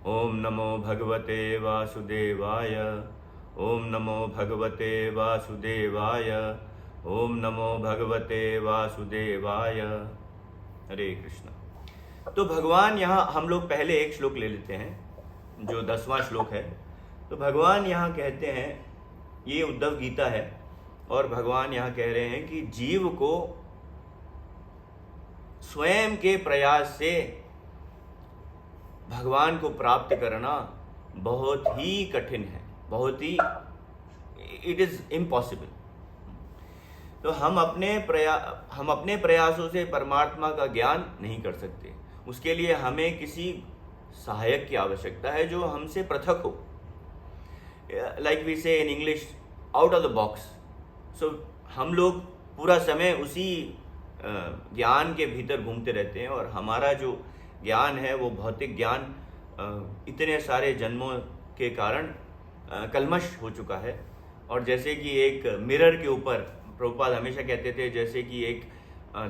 ओम नमो भगवते वासुदेवाय। ओम नमो भगवते वासुदेवाय। ओम नमो भगवते वासुदेवाय। हरे कृष्ण। तो भगवान यहाँ हम लोग पहले एक श्लोक ले लेते हैं जो 10वां श्लोक है। तो भगवान यहाँ कहते हैं, ये उद्धव गीता है, और भगवान यहाँ कह रहे हैं कि जीव को स्वयं के प्रयास से भगवान को प्राप्त करना बहुत ही कठिन है, बहुत ही, इट इज इम्पॉसिबल। तो हम अपने प्रयासों से परमात्मा का ज्ञान नहीं कर सकते। उसके लिए हमें किसी सहायक की आवश्यकता है जो हमसे पृथक हो। Like we say in English, out of the box. So हम लोग पूरा समय उसी ज्ञान के भीतर घूमते रहते हैं, और हमारा जो ज्ञान है वो भौतिक ज्ञान इतने सारे जन्मों के कारण कलमश हो चुका है। और जैसे कि एक मिरर के ऊपर, प्रभुपाद हमेशा कहते थे, जैसे कि एक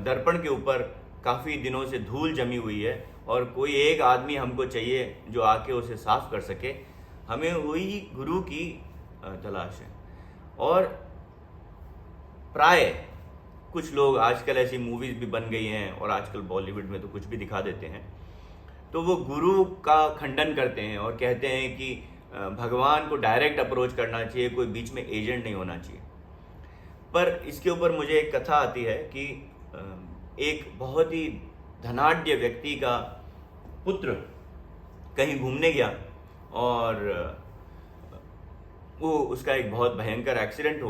दर्पण के ऊपर काफ़ी दिनों से धूल जमी हुई है और कोई एक आदमी हमको चाहिए जो आके उसे साफ कर सके, हमें वही गुरु की तलाश है। और प्राय कुछ लोग, आजकल ऐसी मूवीज़ भी बन गई हैं और आजकल बॉलीवुड में तो कुछ भी दिखा देते हैं, तो वो गुरु का खंडन करते हैं और कहते हैं कि भगवान को डायरेक्ट अप्रोच करना चाहिए, कोई बीच में एजेंट नहीं होना चाहिए। पर इसके ऊपर मुझे एक कथा आती है कि एक बहुत ही धनाढ्य व्यक्ति का पुत्र कहीं घूमने गया और वो उसका एक बहुत भयंकर एक्सीडेंट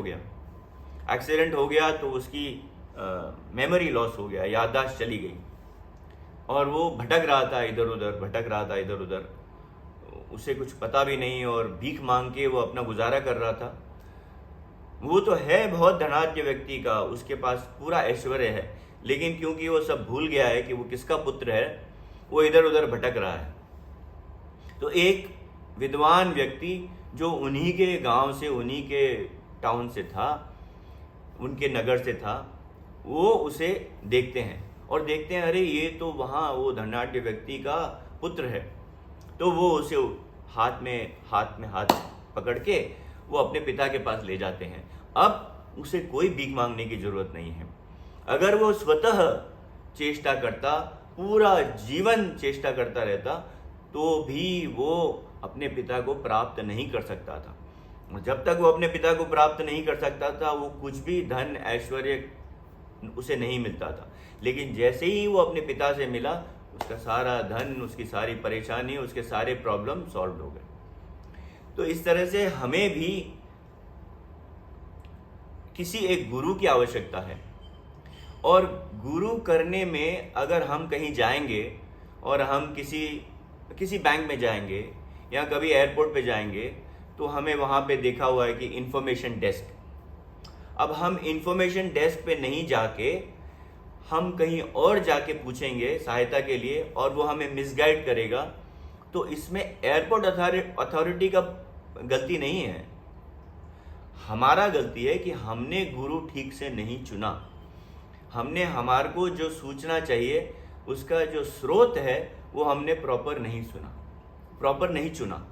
हो गया तो उसकी मेमोरी लॉस हो गया, याददाश्त चली गई, और वो भटक रहा था इधर उधर, उसे कुछ पता भी नहीं, और भीख मांग के वो अपना गुजारा कर रहा था। वो तो है बहुत धनाढ्य व्यक्ति का, उसके पास पूरा ऐश्वर्य है, लेकिन क्योंकि वो सब भूल गया है कि वो किसका पुत्र है, वो इधर उधर भटक रहा है। तो एक विद्वान व्यक्ति जो उन्हीं के गांव से, उन्हीं के टाउन से था, उनके नगर से था, वो उसे देखते हैं और देखते हैं, अरे ये तो वहाँ वो धनाढ्य व्यक्ति का पुत्र है। तो वो उसे हाथ में हाथ पकड़ के वो अपने पिता के पास ले जाते हैं। अब उसे कोई भीख मांगने की जरूरत नहीं है। अगर वो स्वतः चेष्टा करता, पूरा जीवन चेष्टा करता रहता, तो भी वो अपने पिता को प्राप्त नहीं कर सकता था। और जब तक वो अपने पिता को प्राप्त नहीं कर सकता था, वो कुछ भी धन ऐश्वर्य उसे नहीं मिलता था। लेकिन जैसे ही वो अपने पिता से मिला, उसका सारा धन, उसकी सारी परेशानी, उसके सारे प्रॉब्लम सॉल्व हो गए। तो इस तरह से हमें भी किसी एक गुरु की आवश्यकता है। और गुरु करने में अगर हम कहीं जाएंगे और हम किसी बैंक में जाएंगे या कभी एयरपोर्ट पे जाएंगे, तो हमें वहाँ पे देखा हुआ है कि इंफॉर्मेशन डेस्क। अब हम इंफॉर्मेशन डेस्क पे नहीं जाके हम कहीं और जाके पूछेंगे सहायता के लिए, और वो हमें मिसगाइड करेगा, तो इसमें एयरपोर्ट अथॉरिटी का गलती नहीं है, हमारा गलती है कि हमने गुरु ठीक से नहीं चुना। हमने हमारे को जो सूचना चाहिए उसका जो स्रोत है वो हमने प्रॉपर नहीं चुना।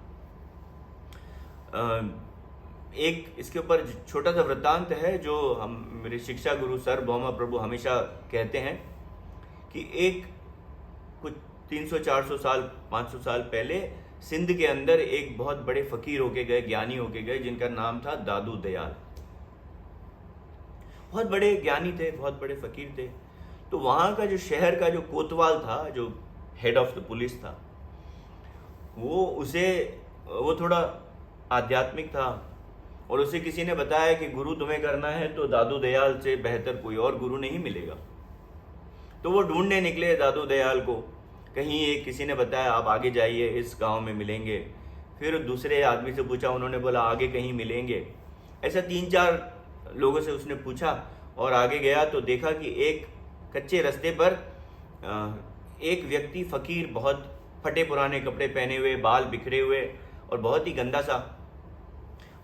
एक इसके ऊपर छोटा सा वृत्तांत है जो मेरे शिक्षा गुरु सर भौमा प्रभु हमेशा कहते हैं कि एक कुछ 300-400 साल 500 साल पहले सिंध के अंदर एक बहुत बड़े फकीर होके गए, ज्ञानी होके गए, जिनका नाम था दादू दयाल। बहुत बड़े ज्ञानी थे, बहुत बड़े फकीर थे। तो वहाँ का जो शहर का जो कोतवाल था, जो हेड ऑफ द पुलिस था, वो थोड़ा आध्यात्मिक था, और उसे किसी ने बताया कि गुरु तुम्हें करना है तो दादू दयाल से बेहतर कोई और गुरु नहीं मिलेगा। तो वो ढूंढने निकले दादू दयाल को। कहीं एक किसी ने बताया आप आगे जाइए, इस गांव में मिलेंगे। फिर दूसरे आदमी से पूछा, उन्होंने बोला आगे कहीं मिलेंगे। ऐसा 3-4 लोगों से उसने पूछा और आगे गया तो देखा कि एक कच्चे रास्ते पर एक व्यक्ति फकीर, बहुत फटे पुराने कपड़े पहने हुए, बाल बिखरे हुए और बहुत ही गंदा सा,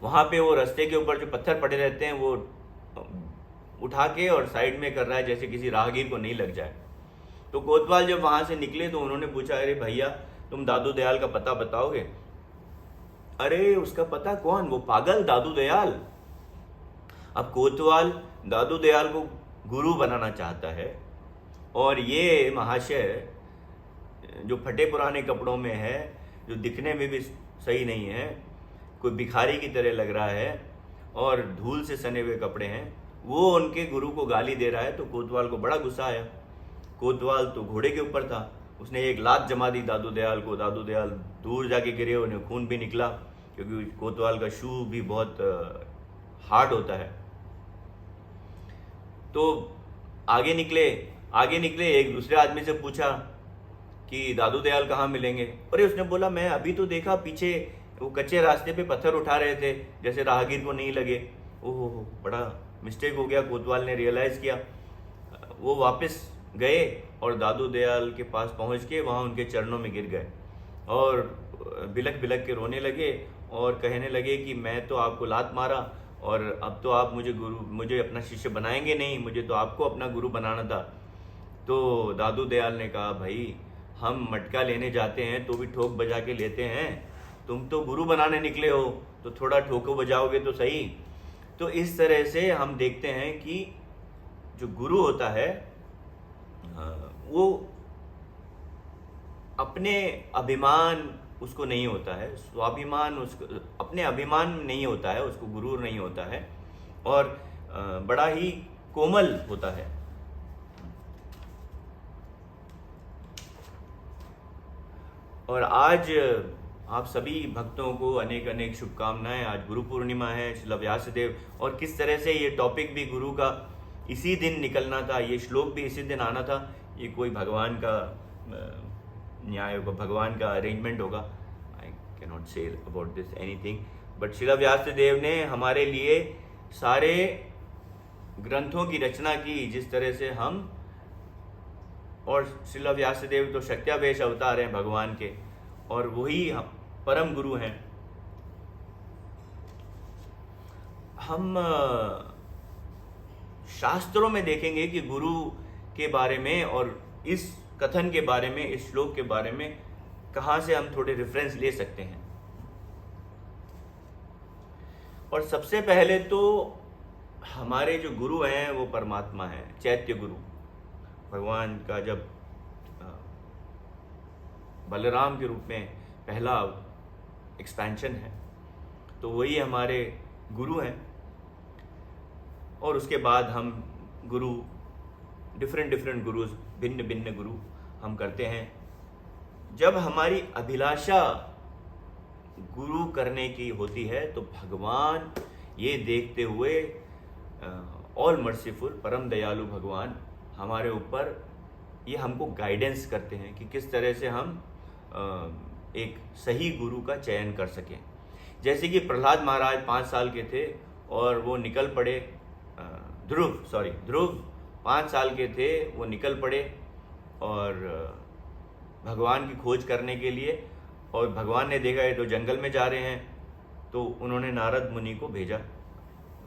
वहाँ पे वो रास्ते के ऊपर जो पत्थर पड़े रहते हैं वो उठा के और साइड में कर रहा है, जैसे किसी राहगीर को नहीं लग जाए। तो कोतवाल जब वहाँ से निकले तो उन्होंने पूछा, अरे भैया तुम दादू दयाल का पता बताओगे? अरे उसका पता कौन? वो पागल दादू दयाल। अब कोतवाल दादू दयाल को गुरु बनाना चाहता है, और ये महाशय जो फटे पुराने कपड़ों में है, जो दिखने में भी सही नहीं है, कोई भिखारी की तरह लग रहा है और धूल से सने हुए कपड़े हैं, वो उनके गुरु को गाली दे रहा है। तो कोतवाल को बड़ा गुस्सा आया। कोतवाल तो घोड़े के ऊपर था, उसने एक लात जमा दी दादू दयाल को। दादू दयाल दूर जाके गिरे, उन्हें खून भी निकला, क्योंकि कोतवाल का शू भी बहुत हार्ड होता है। तो आगे निकले एक दूसरे आदमी से पूछा कि दादू दयाल कहाँ मिलेंगे? अरे उसने बोला, मैं अभी तो देखा पीछे वो कच्चे रास्ते पे पत्थर उठा रहे थे, जैसे राहगीर को नहीं लगे। ओहो, बड़ा मिस्टेक हो गया। कोतवाल ने रियलाइज किया। वो वापस गए और दादू दयाल के पास पहुंच के वहाँ उनके चरणों में गिर गए और बिलक बिलक के रोने लगे और कहने लगे कि मैं तो आपको लात मारा और अब तो आप मुझे अपना शिष्य बनाएंगे नहीं, मुझे तो आपको अपना गुरु बनाना था। तो दादू दयाल ने कहा, भाई हम मटका लेने जाते हैं तो भी ठोक बजा के लेते हैं, तुम तो गुरु बनाने निकले हो तो थोड़ा ठोको बजाओगे तो सही। तो इस तरह से हम देखते हैं कि जो गुरु होता है वो अपने अभिमान उसको नहीं होता है, स्वाभिमान उसको, अपने अभिमान नहीं होता है, उसको गुरूर नहीं होता है, और बड़ा ही कोमल होता है। और आज आप सभी भक्तों को अनेक अनेक शुभकामनाएं। आज गुरु पूर्णिमा है, श्रील व्यासदेव, और किस तरह से ये टॉपिक भी गुरु का इसी दिन निकलना था, ये श्लोक भी इसी दिन आना था। ये कोई भगवान का न्याय होगा, भगवान का अरेंजमेंट होगा। I can not say about this anything, but Srila Vyasadeva ने हमारे लिए सारे ग्रंथों की रचना की, जिस तरह से हम, और श्रील व्यासदेव तो शक्त्यावेश अवतार हैं भगवान के, और वही हम परम गुरु हैं। हम शास्त्रों में देखेंगे कि गुरु के बारे में और इस कथन के बारे में, इस श्लोक के बारे में कहाँ से हम थोड़े रेफरेंस ले सकते हैं। और सबसे पहले तो हमारे जो गुरु हैं वो परमात्मा है, चैत्य गुरु। भगवान का जब बलराम के रूप में पहला एक्सपेंशन है, तो वही हमारे गुरु हैं। और उसके बाद हम गुरु, डिफरेंट गुरुज, भिन्न भिन्न गुरु हम करते हैं। जब हमारी अभिलाषा गुरु करने की होती है तो भगवान ये देखते हुए, ऑल मर्सीफुल, परम दयालु भगवान हमारे ऊपर ये हमको गाइडेंस करते हैं कि किस तरह से हम एक सही गुरु का चयन कर सकें। जैसे कि प्रहलाद महाराज 5 साल के थे और वो निकल पड़े, ध्रुव 5 साल के थे, वो निकल पड़े और भगवान की खोज करने के लिए। और भगवान ने देखा ये तो जंगल में जा रहे हैं, तो उन्होंने नारद मुनि को भेजा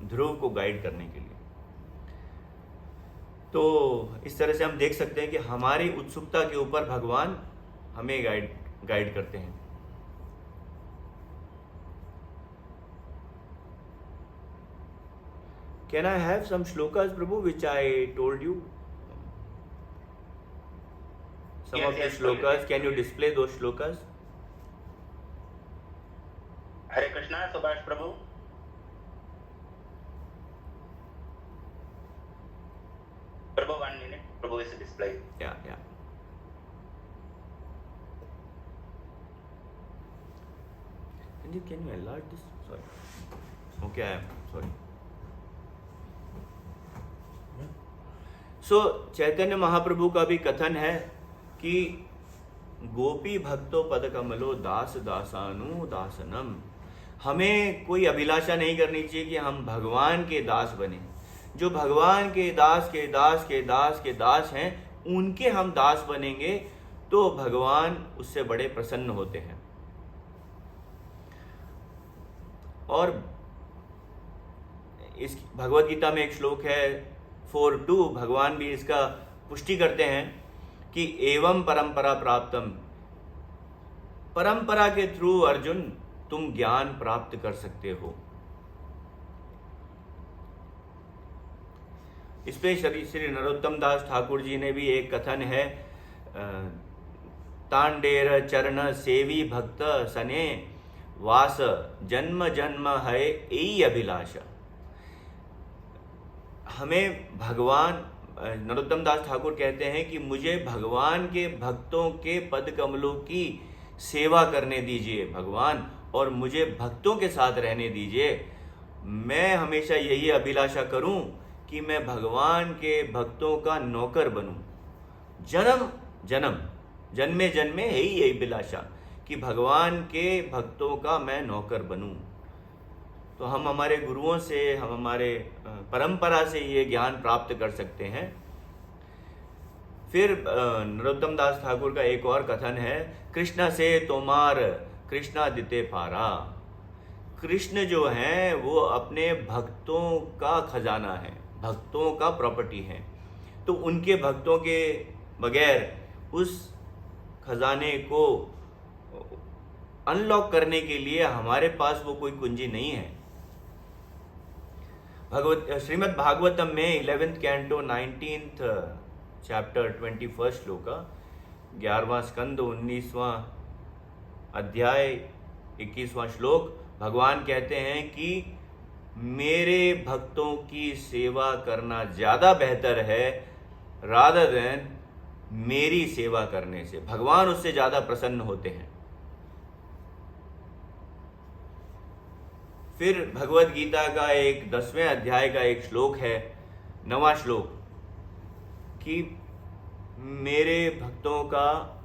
ध्रुव को गाइड करने के लिए। तो इस तरह से हम देख सकते हैं कि हमारी उत्सुकता के ऊपर भगवान हमें गाइड करते हैं। Can I have some shlokas, Prabhu, which I told you? Some of the shlokas. Can you display those shlokas? Hare Krishna, Subhash Prabhu. Prabhu, 1 minute. Prabhu is displaying. Yeah. Can you enlarge this? Sorry. Okay, I am sorry. So Chaitanya Mahaprabhu का भी कथन है कि गोपी भक्तो पद कमलो दास दासानु दासनम। हमें कोई अभिलाषा नहीं करनी चाहिए कि हम भगवान के दास बने। जो भगवान के दास के दास के दास के दास हैं, उनके हम दास बनेंगे तो भगवान उससे बड़े प्रसन्न होते हैं। और इस भगवत गीता में एक श्लोक है 4:2, भगवान भी इसका पुष्टि करते हैं कि एवं परंपरा प्राप्तम, परंपरा के थ्रू अर्जुन तुम ज्ञान प्राप्त कर सकते हो। इस पे श्री नरोत्तम दास ठाकुर जी ने भी एक कथन है, तांडेर चरण सेवी भक्त सने वास जन्म जन्म है यही अभिलाषा। हमें भगवान, नरोत्तम दास ठाकुर कहते हैं कि मुझे भगवान के भक्तों के पद कमलों की सेवा करने दीजिए भगवान, और मुझे भक्तों के साथ रहने दीजिए। मैं हमेशा यही अभिलाषा करूं कि मैं भगवान के भक्तों का नौकर बनूं। जन्म जन्म जन्मे जन्मे यही अभिलाषा कि भगवान के भक्तों का मैं नौकर बनूं। तो हम हमारे गुरुओं से, हम हमारे परंपरा से ये ज्ञान प्राप्त कर सकते हैं। फिर नरोत्तम दास ठाकुर का एक और कथन है, कृष्ण से तोमार कृष्णा दिते पारा। कृष्ण जो हैं वो अपने भक्तों का खजाना है, भक्तों का प्रॉपर्टी है। तो उनके भक्तों के बगैर उस खजाने को अनलॉक करने के लिए हमारे पास वो कोई कुंजी नहीं है। श्रीमद् भागवतम में 11th canto 19th chapter 21st श्लोक, 11वां स्कंद 19वां अध्याय 21वां श्लोक, भगवान कहते हैं कि मेरे भक्तों की सेवा करना ज़्यादा बेहतर है रादर देन मेरी सेवा करने से। भगवान उससे ज़्यादा प्रसन्न होते हैं। फिर भगवत गीता का एक 10वें अध्याय का एक श्लोक है, 9वां श्लोक, कि मेरे भक्तों का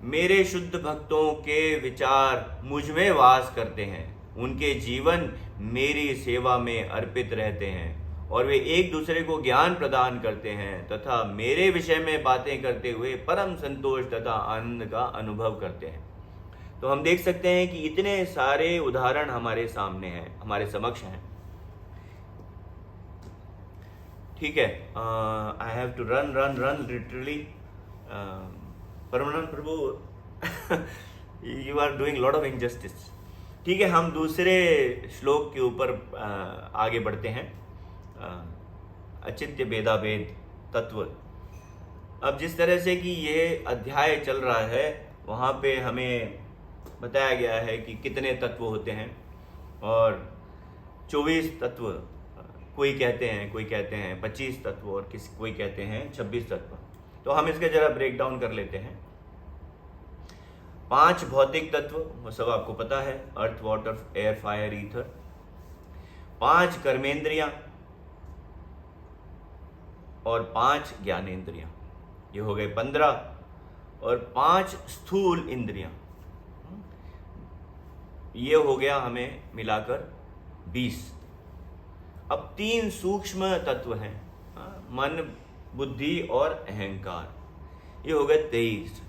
मेरे शुद्ध भक्तों के विचार मुझ में वास करते हैं, उनके जीवन मेरी सेवा में अर्पित रहते हैं और वे एक दूसरे को ज्ञान प्रदान करते हैं तथा मेरे विषय में बातें करते हुए परम संतोष तथा आनंद का अनुभव करते हैं। तो हम देख सकते हैं कि इतने सारे उदाहरण हमारे सामने हैं, हमारे समक्ष हैं। ठीक है, I have to run literally. Paramanand Prabhu, you are doing lot of injustice. ठीक है, हम दूसरे श्लोक के ऊपर आगे बढ़ते हैं। अचिंत्य भेदाभेद तत्व। अब जिस तरह से कि ये अध्याय चल रहा है वहाँ पे हमें बताया गया है कि कितने तत्व होते हैं, और 24 तत्व कोई कहते हैं 25 तत्व, और कोई कहते हैं 26 तत्व। तो हम इसके जरा ब्रेक डाउन कर लेते हैं। 5 भौतिक तत्व, वो सब आपको पता है, earth water air fire ether. 5 कर्मेंद्रियां और 5 ज्ञानेंद्रियां, ये हो गए 15, और 5 स्थूल इंद्रियां, ये हो गया हमें मिलाकर 20। अब 3 सूक्ष्म तत्व हैं, मन, बुद्धि और अहंकार, ये हो गए 23।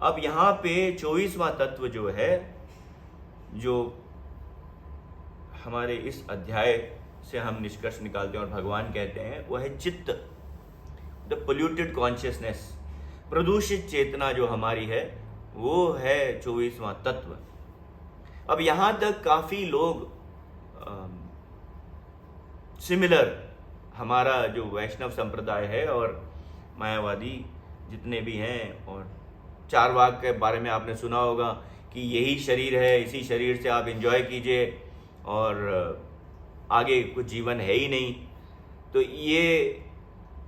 अब यहाँ पे 24वां तत्व जो है, जो हमारे इस अध्याय से हम निष्कर्ष निकालते हैं और भगवान कहते हैं, वह है चित्त, द पोल्यूटेड कॉन्शियसनेस, प्रदूषित चेतना जो हमारी है, वो है 24वां तत्व। अब यहाँ तक काफ़ी लोग सिमिलर, हमारा जो वैष्णव संप्रदाय है और मायावादी जितने भी हैं, और चारवाक के बारे में आपने सुना होगा कि यही शरीर है, इसी शरीर से आप एंजॉय कीजिए और आगे कुछ जीवन है ही नहीं। तो ये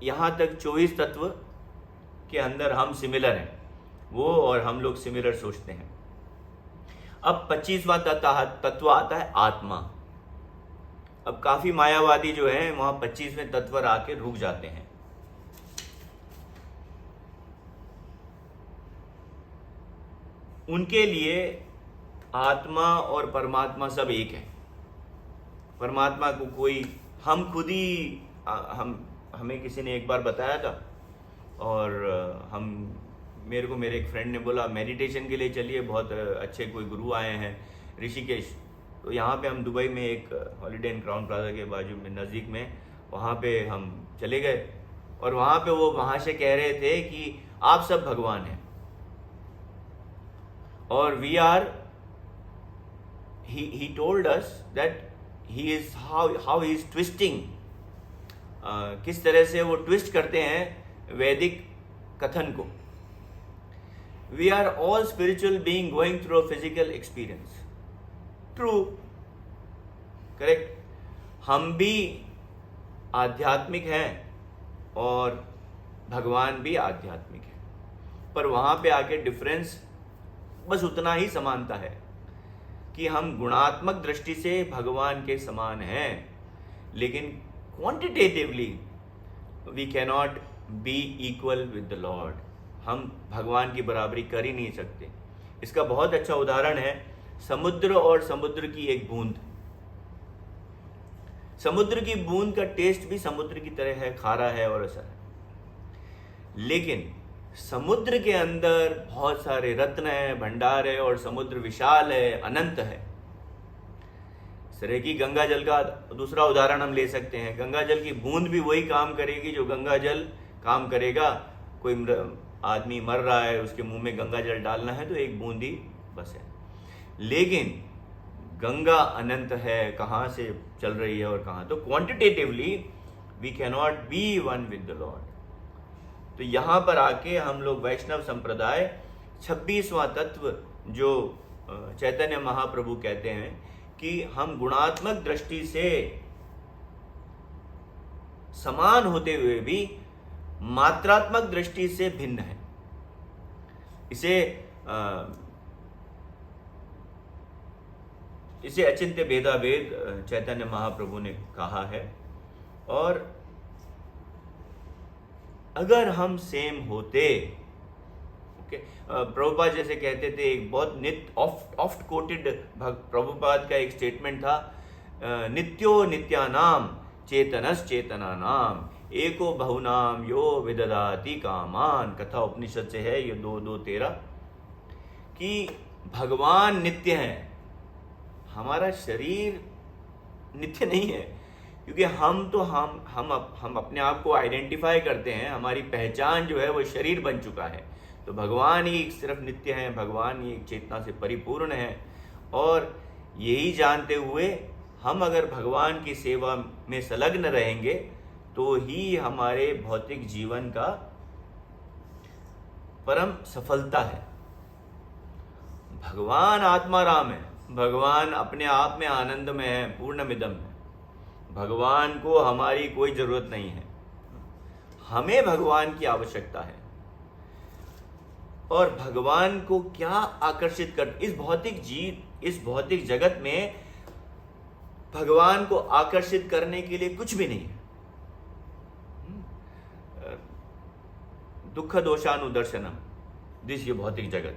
यहाँ तक 24 तत्व के अंदर हम सिमिलर हैं, वो और हम लोग सिमिलर सोचते हैं। अब 25वां तत्व आता है आत्मा। अब काफ़ी मायावादी जो हैं वहाँ 25वें तत्व आके रुक जाते हैं। उनके लिए आत्मा और परमात्मा सब एक है। परमात्मा को कोई, हम खुद ही, हमें किसी ने एक बार बताया था, और मेरे को मेरे एक फ्रेंड ने बोला मेडिटेशन के लिए चलिए, बहुत अच्छे कोई गुरु आए हैं ऋषिकेश। तो यहाँ पे हम दुबई में एक हॉलीडे इन क्राउन प्लाजा के बाजू में नज़दीक में, वहाँ पे हम चले गए। और वहाँ पे वो महाशय कह रहे थे कि आप सब भगवान हैं और we are, he told us that he is how he is twisting, किस तरह से वो ट्विस्ट करते हैं वैदिक कथन को. We are all spiritual being going through a physical experience. True, correct. हम भी आध्यात्मिक हैं और भगवान भी आध्यात्मिक है, पर वहाँ पे आके डिफरेंस बस उतना ही समानता है कि हम गुणात्मक दृष्टि से भगवान के समान हैं, लेकिन quantitatively we cannot be equal with the lord. हम भगवान की बराबरी कर ही नहीं सकते. इसका बहुत अच्छा उदाहरण है समुद्र और समुद्र की एक बूंद. समुद्र की बूंद का टेस्ट भी समुद्र की तरह है, खारा है और असर है, लेकिन समुद्र के अंदर बहुत सारे रत्न है, भंडार है और समुद्र विशाल है, अनंत है. इस तरह की गंगा जल का दूसरा उदाहरण हम ले सकते हैं. गंगा जल की बूंद भी वही काम करेगी जो गंगा जल काम करेगा. कोई आदमी मर रहा है, उसके मुंह में गंगा जल डालना है तो एक बूंद ही बस है, लेकिन गंगा अनंत है, कहाँ से चल रही है और कहाँ. तो quantitatively we cannot be one with the lord. तो यहाँ पर आके हम लोग वैष्णव संप्रदाय 26वां तत्व जो चैतन्य महाप्रभु कहते हैं कि हम गुणात्मक दृष्टि से समान होते हुए भी मात्रात्मक दृष्टि से भिन्न है. इसे अचिंत्य भेदाभेद चैतन्य महाप्रभु ने कहा है. और अगर हम सेम होते, ओके, प्रभुपाद जैसे कहते थे, एक बहुत ऑफ्ट कोटेड प्रभुपाद का एक स्टेटमेंट था, नित्यो नित्यानाम चेतनस चेतनानाम एको बहुनाम यो विददाति कामान. कथा उपनिषद से है ये 2:13 कि भगवान नित्य है, हमारा शरीर नित्य नहीं है, क्योंकि हम अपने आप को आइडेंटिफाई करते हैं, हमारी पहचान जो है वो शरीर बन चुका है. तो भगवान ही सिर्फ नित्य हैं, भगवान ही एक चेतना से परिपूर्ण है. और यही जानते हुए हम अगर भगवान की सेवा में संलग्न रहेंगे तो ही हमारे भौतिक जीवन का परम सफलता है. भगवान आत्माराम है, भगवान अपने आप में आनंद में है, पूर्णमिदम है. भगवान को हमारी कोई जरूरत नहीं है, हमें भगवान की आवश्यकता है. और भगवान को क्या आकर्षित कर, इस भौतिक जगत में भगवान को आकर्षित करने के लिए कुछ भी नहीं है. दुख दोषानुदर्शनम, दिस ये भौतिक जगत.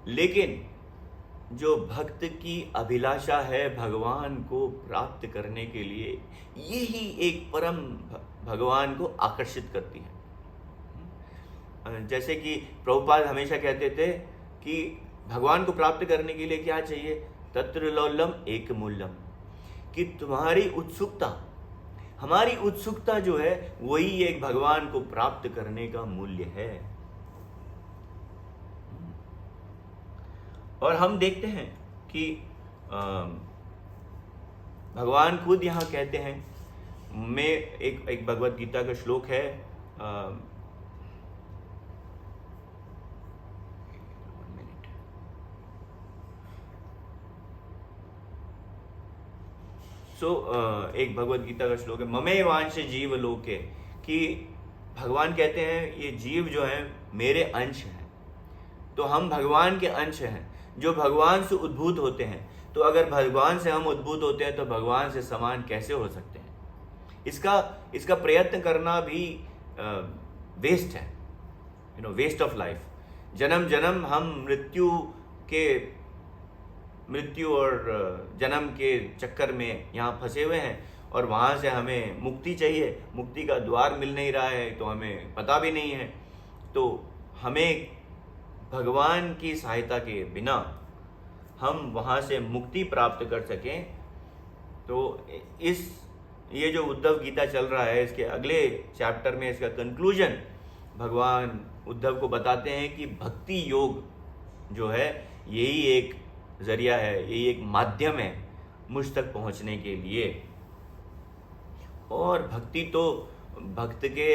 लेकिन जो भक्त की अभिलाषा है भगवान को प्राप्त करने के लिए, यही एक परम भगवान को आकर्षित करती है. जैसे कि प्रभुपाद हमेशा कहते थे कि भगवान को प्राप्त करने के लिए क्या चाहिए, तत्र लौल्यम एक मूल्यम, कि तुम्हारी उत्सुकता, हमारी उत्सुकता जो है वही एक भगवान को प्राप्त करने का मूल्य है. और हम देखते हैं कि भगवान खुद यहाँ कहते हैं, मैं एक भगवत गीता का श्लोक है, एक भगवत गीता का श्लोक है, ममे वांश जीव लोके, कि भगवान कहते हैं ये जीव जो हैं मेरे अंश हैं. तो हम भगवान के अंश हैं जो भगवान से उद्भूत होते हैं. तो अगर भगवान से हम उद्भूत होते हैं तो भगवान से समान कैसे हो सकते हैं. इसका प्रयत्न करना भी वेस्ट है, वेस्ट ऑफ लाइफ. जन्म जन्म हम मृत्यु और जन्म के चक्कर में यहाँ फंसे हुए हैं, और वहाँ से हमें मुक्ति चाहिए. मुक्ति का द्वार मिल नहीं रहा है, तो हमें पता भी नहीं है. तो हमें भगवान की सहायता के बिना हम वहाँ से मुक्ति प्राप्त कर सकें, तो इस ये जो उद्धव गीता चल रहा है, इसके अगले चैप्टर में इसका कंक्लूजन भगवान उद्धव को बताते हैं कि भक्ति योग जो है यही एक जरिया है, यही एक माध्यम है मुझ तक पहुंचने के लिए। और भक्ति तो भक्त के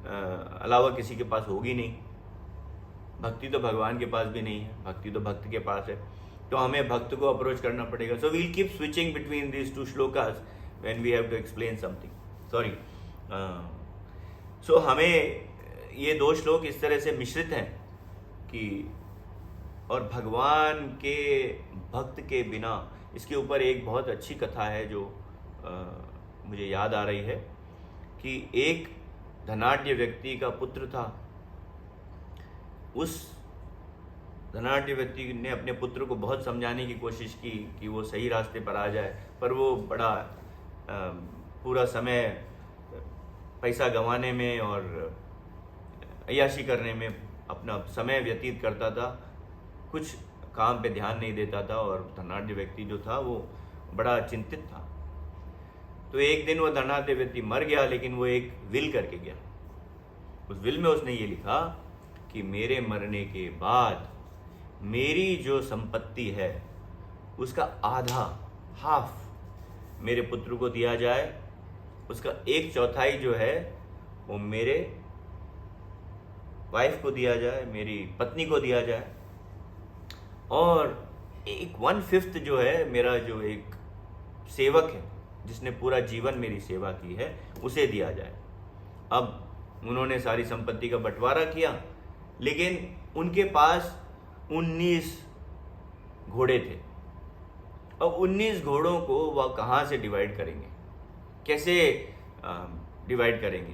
अलावा किसी के पास होगी नहीं, भक्ति तो भगवान के पास भी नहीं है, भक्ति तो भक्त के पास है। तो हमें भक्त को अप्रोच करना पड़ेगा। So we'll keep switching between these two shlokas when we have to explain something, sorry. So हमें ये दो श्लोक इस तरह से मिश्रित हैं कि और भगवान के भक्त के बिना, इसके ऊपर एक बहुत अच्छी कथा है जो मुझे याद आ रही है कि एक धनाढ्य व्यक्ति का पुत्र था। उस धनाढ्य व्यक्ति ने अपने पुत्र को बहुत समझाने की कोशिश की कि वो सही रास्ते पर आ जाए, पर वो बड़ा पूरा समय पैसा गंवाने में और अय्याशी करने में अपना समय व्यतीत करता था, कुछ काम पे ध्यान नहीं देता था। और धनाढ्य व्यक्ति जो था वो बड़ा चिंतित था। तो एक दिन वो धनाढ्य व्यक्ति मर गया, लेकिन वो एक विल करके गया। उस विल में उसने ये लिखा कि मेरे मरने के बाद मेरी जो संपत्ति है उसका आधा, हाफ मेरे पुत्र को दिया जाए, उसका 1/4 जो है वो मेरे वाइफ को दिया जाए, मेरी पत्नी को दिया जाए, और 1/5 जो है मेरा जो एक सेवक है जिसने पूरा जीवन मेरी सेवा की है उसे दिया जाए। अब उन्होंने सारी संपत्ति का बंटवारा किया, लेकिन उनके पास 19 घोड़े थे। अब 19 घोड़ों को वह कहाँ से डिवाइड करेंगे, कैसे डिवाइड करेंगे?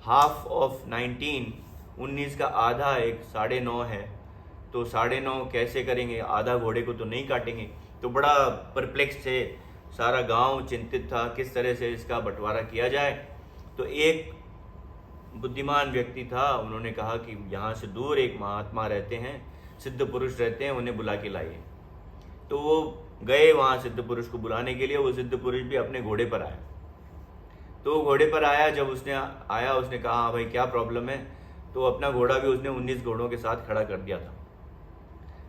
हाफ ऑफ 19 का आधा एक 9.5 है, तो 9.5 कैसे करेंगे? आधा घोड़े को तो नहीं काटेंगे। तो बड़ा परप्लेक्स थे, सारा गांव चिंतित था किस तरह से इसका बंटवारा किया जाए। तो एक बुद्धिमान व्यक्ति था, उन्होंने कहा कि यहाँ से दूर एक महात्मा रहते हैं, सिद्ध पुरुष रहते हैं, उन्हें बुला के लाइए। तो वो गए वहाँ सिद्ध पुरुष को बुलाने के लिए। वो सिद्ध पुरुष भी अपने घोड़े पर आया। तो वो घोड़े पर आया, जब उसने आया उसने कहा हाँ भाई क्या प्रॉब्लम है? तो अपना घोड़ा भी उसने 19 घोड़ों के साथ खड़ा कर दिया था।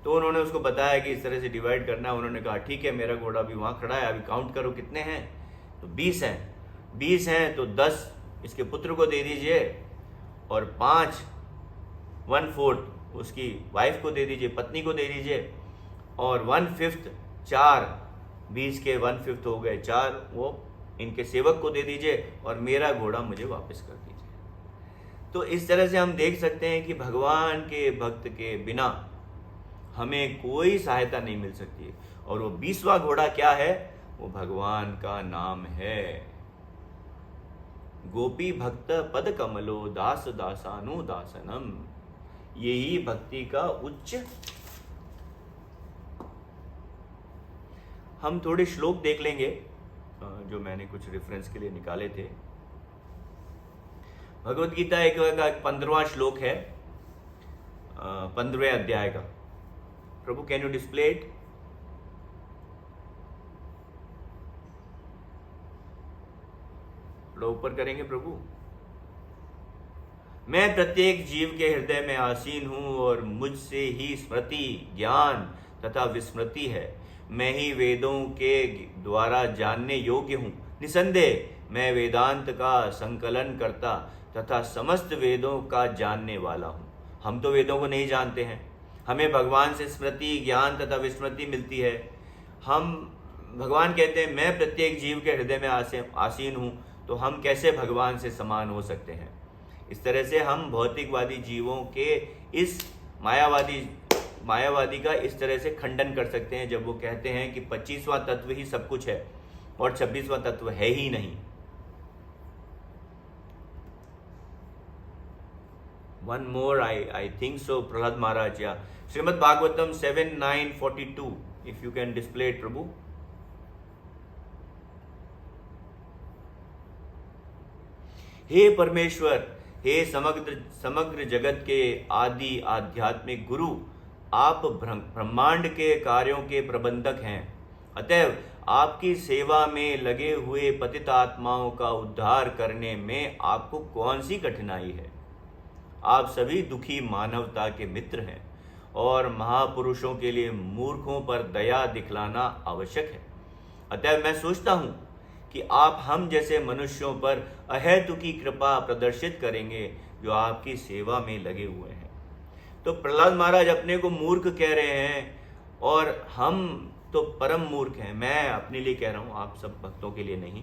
तो उन्होंने उसको बताया कि इस तरह से डिवाइड करना है। उन्होंने कहा ठीक है, मेरा घोड़ा भी वहाँ खड़ा है, अभी काउंट करो कितने हैं। तो 20 हैं। 20 हैं तो 10 इसके पुत्र को दे दीजिए, और 5 1/4 उसकी वाइफ को दे दीजिए, पत्नी को दे दीजिए, और 1/5 4 20 के 1/5 हो गए 4 वो इनके सेवक को दे दीजिए, और मेरा घोड़ा मुझे वापस कर दीजिए। तो इस तरह से हम देख सकते हैं कि भगवान के भक्त के बिना हमें कोई सहायता नहीं मिल सकती है। और वो 20वां घोड़ा क्या है? वो भगवान का नाम है। गोपी भक्त पद कमलो दास दासानु दासनम, यही भक्ति का उच्च। हम थोड़े श्लोक देख लेंगे जो मैंने कुछ रेफरेंस के लिए निकाले थे। भगवत गीता का 15वां श्लोक है, 15वें अध्याय का। प्रभु कैन यू डिस्प्ले इट? थोड़ा ऊपर करेंगे प्रभु। मैं प्रत्येक जीव के हृदय में आसीन हूं, और मुझसे ही स्मृति, ज्ञान तथा विस्मृति है। मैं ही वेदों के द्वारा जानने योग्य हूँ। निसंदेह मैं वेदांत का संकलन करता तथा समस्त वेदों का जानने वाला हूँ। हम तो वेदों को नहीं जानते हैं, हमें भगवान से स्मृति, ज्ञान तथा विस्मृति मिलती है। हम भगवान कहते हैं मैं प्रत्येक जीव के हृदय में आसीन हूँ, तो हम कैसे भगवान से समान हो सकते हैं? इस तरह से हम भौतिकवादी जीवों के इस मायावादी का इस तरह से खंडन कर सकते हैं जब वो कहते हैं कि 25वां तत्व ही सब कुछ है और 26वां तत्व है ही नहीं। One more, I think so, Prahlad Maharaj, yeah. Srimad Bhagavatam 7:9-42, if you can display it, Prabhu. हे परमेश्वर, हे समग्र जगत के आदि आध्यात्मिक गुरु, आप ब्रह्मांड के कार्यों के प्रबंधक हैं। अतएव आपकी सेवा में लगे हुए पतित आत्माओं का उद्धार करने में आपको कौन सी कठिनाई है? आप सभी दुखी मानवता के मित्र हैं और महापुरुषों के लिए मूर्खों पर दया दिखलाना आवश्यक है। अतः मैं सोचता हूँ कि आप हम जैसे मनुष्यों पर अहेतुकी कृपा प्रदर्शित करेंगे जो आपकी सेवा में लगे हुए हैं। तो प्रहलाद महाराज अपने को मूर्ख कह रहे हैं और हम तो परम मूर्ख हैं। मैं अपने लिए कह रहा हूँ, आप सब भक्तों के लिए नहीं,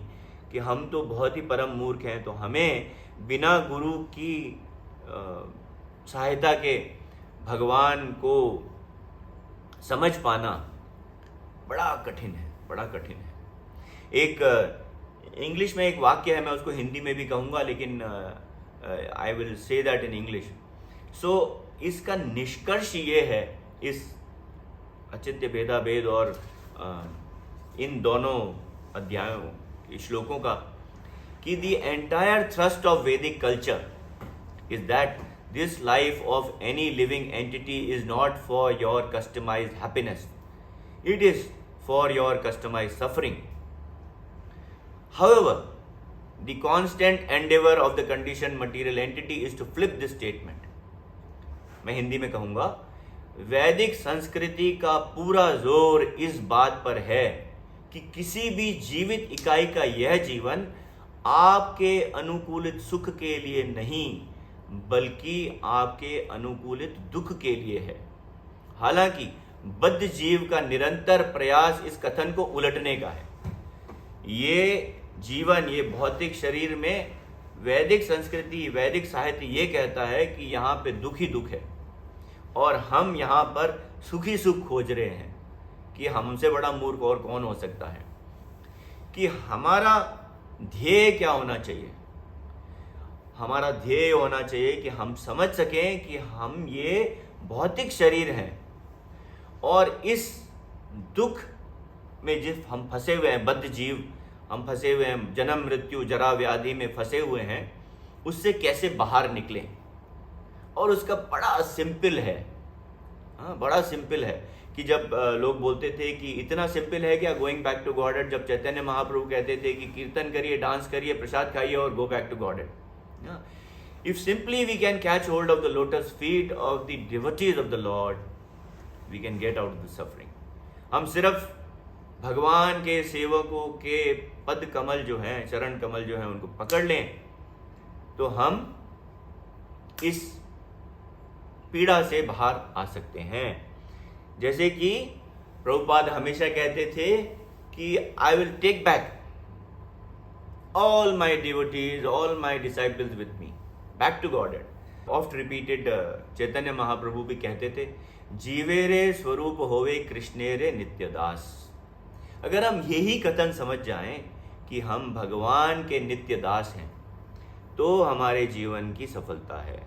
कि हम तो बहुत ही परम मूर्ख हैं। तो हमें बिना गुरु की सहायता के भगवान को समझ पाना बड़ा कठिन है, बड़ा कठिन है। एक इंग्लिश में एक वाक्य है, मैं उसको हिंदी में भी कहूँगा, लेकिन I will say that in English. So इसका निष्कर्ष ये है इस अचिंत्य भेदा भेद और इन दोनों अध्यायों श्लोकों का, कि the entire thrust of Vedic culture is that this life of any living entity is not for your customised happiness, it is for your customised suffering. However, the constant endeavor of the conditioned material entity is to flip this statement. मैं हिंदी में कहूँगा, वैदिक संस्कृति का पूरा जोर इस बात पर है कि किसी भी जीवित इकाई का यह जीवन आपके अनुकूलित सुख के लिए नहीं, बल्कि आपके अनुकूलित दुख के लिए है। हालांकि बद्ध जीव का निरंतर प्रयास इस कथन को उलटने का है। ये जीवन, ये भौतिक शरीर में वैदिक संस्कृति, वैदिक साहित्य ये कहता है कि यहाँ पे दुख ही दुख है और हम यहाँ पर सुखी सुख खोज रहे हैं, कि हमसे बड़ा मूर्ख और कौन हो सकता है। कि हमारा ध्येय क्या होना चाहिए? हमारा ध्येय होना चाहिए कि हम समझ सकें कि हम ये भौतिक शरीर हैं और इस दुख में जिस हम फंसे हुए हैं, बद्ध जीव हम फंसे हुए हैं, जन्म मृत्यु जरा व्याधि में फंसे हुए हैं, उससे कैसे बाहर निकलें। और उसका बड़ा सिंपल है, हाँ बड़ा सिंपल है। कि जब लोग बोलते थे कि इतना सिंपल है क्या गोइंग बैक टू गॉडेड, जब चैतन्य महाप्रभु कहते थे कि कीर्तन करिए, डांस करिए, प्रसाद खाइए और go back to Godhead. If simply we can catch hold of the lotus feet of the devotees of the lord, we can get out of the suffering. हम सिर्फ भगवान के सेवकों के पद कमल जो हैं, चरण कमल जो हैं, उनको पकड़ लें तो हम इस पीड़ा से बाहर आ सकते हैं। जैसे कि प्रभुपाद हमेशा कहते थे कि I will take back all my devotees, all my disciples with me back to Godhead. Oft repeated Chaitanya Mahaprabhu भी कहते थे, जीवेरे स्वरूप होवे कृष्णेरे नित्यदास। अगर हम यही कथन समझ जाएं कि हम भगवान के नित्य दास हैं, तो हमारे जीवन की सफलता है।